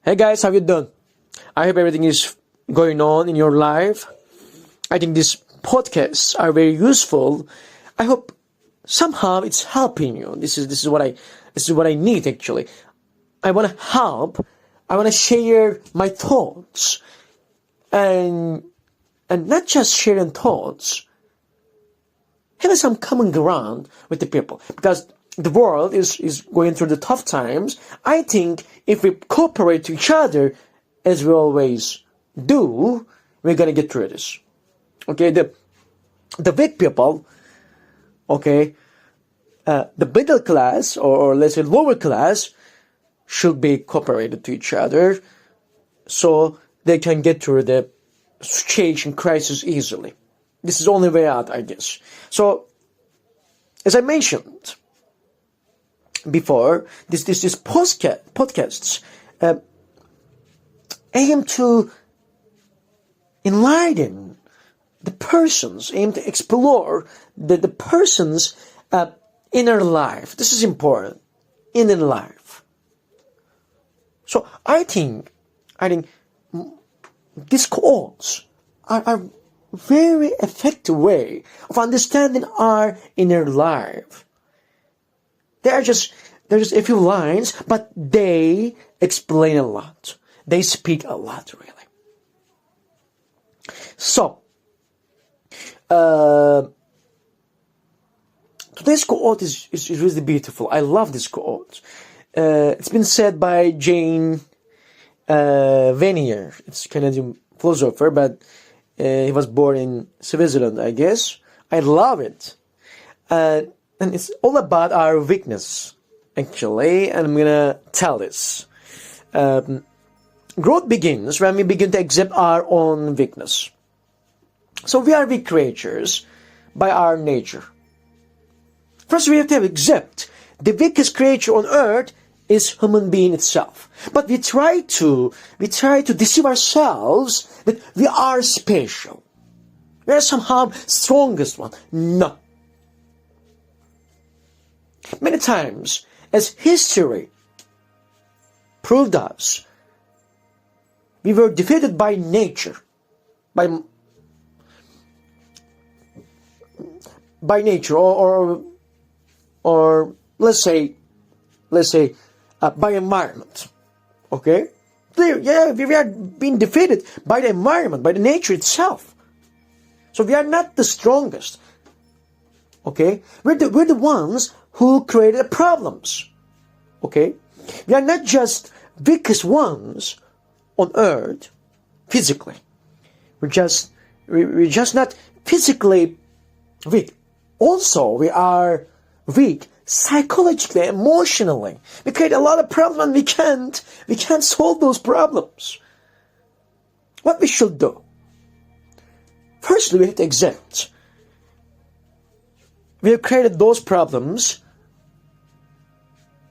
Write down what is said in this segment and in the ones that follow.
Hey guys, how you doing? I hope everything is going on in your life. I think these podcasts are very useful. I hope somehow it's helping you. This is what I need actually. I want to help. I want to share my thoughts, and not just sharing thoughts. Having some common ground with the people, because the world is going through the tough times. I think if we cooperate to each other, as we always do, we're gonna get through this. Okay, the weak people, okay, the middle class, or let's say lower class, should be cooperated to each other, so they can get through the situation crisis easily. This is the only way out, I guess. So, as I mentioned before, this podcasts aim to enlighten the persons, aim to explore the person's inner life. This is important, inner life. So I think these quotes are very effective way of understanding our inner life. They're just a few lines, but they explain a lot. They speak a lot, really. So, today's quote is really beautiful. I love this quote. It's been said by Vanier. It's a Canadian philosopher, but he was born in Switzerland, I guess. I love it. And it's all about our weakness, actually. And I'm going to tell this. Growth begins when we begin to accept our own weakness. So we are weak creatures by our nature. First, we have to accept the weakest creature on earth is human being itself. But we try to deceive ourselves that we are special. We are somehow strongest one. No. Many times, as history proved us, we were defeated by nature, by nature, or let's say by environment. Okay? Yeah, we are being defeated by the environment, by the nature itself. So we are not the strongest. Okay? We're the ones who created problems. Okay? We are not just weakest ones on earth physically. We're just not physically weak. Also, we are weak psychologically, emotionally. We create a lot of problems and we can't solve those problems. What we should do? Firstly, we have to accept we have created those problems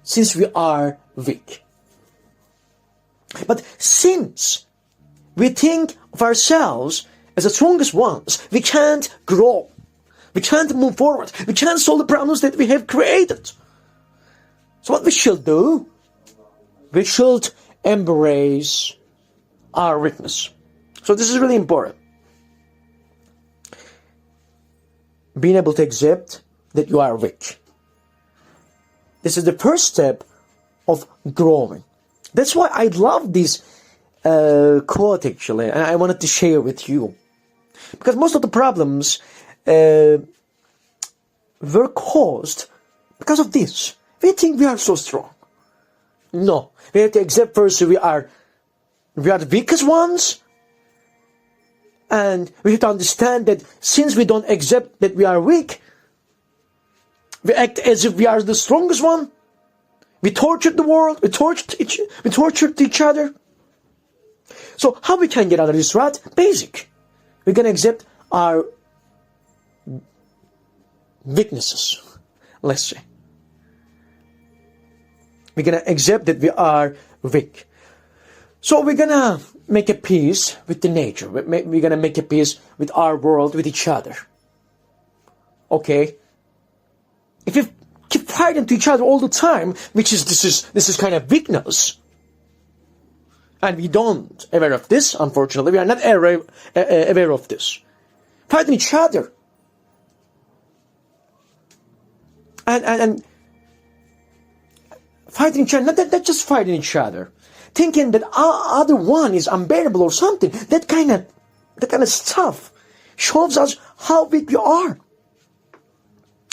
since we are weak. But since we think of ourselves as the strongest ones, we can't grow. We can't move forward. We can't solve the problems that we have created. So what we should do? We should embrace our weakness. So this is really important. Being able to accept that you are weak. This is the first step of growing. That's why I love this quote, actually, and I wanted to share with you. Because most of the problems were caused because of this. We think we are so strong. No, we have to accept first we are the weakest ones, and we have to understand that since we don't accept that we are weak, we act as if we are the strongest one. We tortured the world. We tortured each other. So how we can get out of this rut? Basic. We can accept our weaknesses, let's say. We're gonna accept that we are weak. So we're gonna make a peace with the nature. We're gonna make a peace with our world, with each other. Okay? If you keep fighting to each other all the time, this is kind of weakness. And we don't aware of this, unfortunately. We are not aware of this. Fighting each other. And fighting each other, not just fighting each other. Thinking that our other one is unbearable or something. That kind of stuff shows us how weak we are.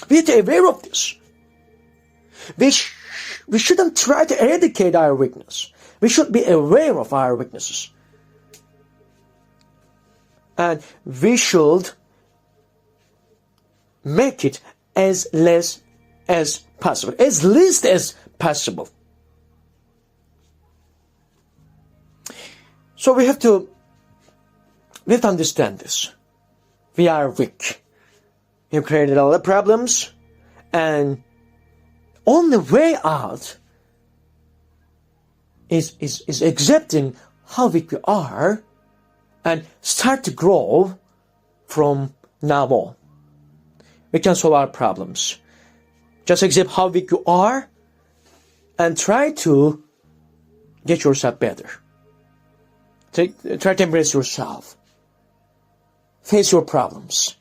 We have to be aware of this. We shouldn't try to eradicate our weakness. We should be aware of our weaknesses. And we should make it as less as possible. As least as possible. So we have to understand this. We are weak. We have created a lot of problems. And only way out is accepting how weak we are and start to grow from now on. We can solve our problems. Just accept how weak you are and try to get yourself better. Try to embrace yourself. Face your problems.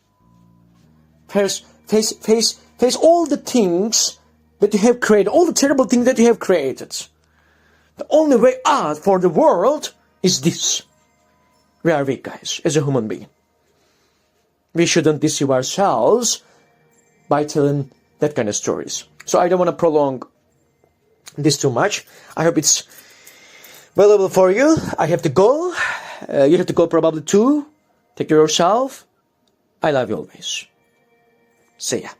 Face all the things that you have created, all the terrible things that you have created. The only way out for the world is this. We are weak, guys, as a human being. We shouldn't deceive ourselves by telling that kind of stories. So I don't want to prolong this too much. I hope it's valuable for you. I have to go. You have to go probably too. Take care of yourself. I love you always. See ya.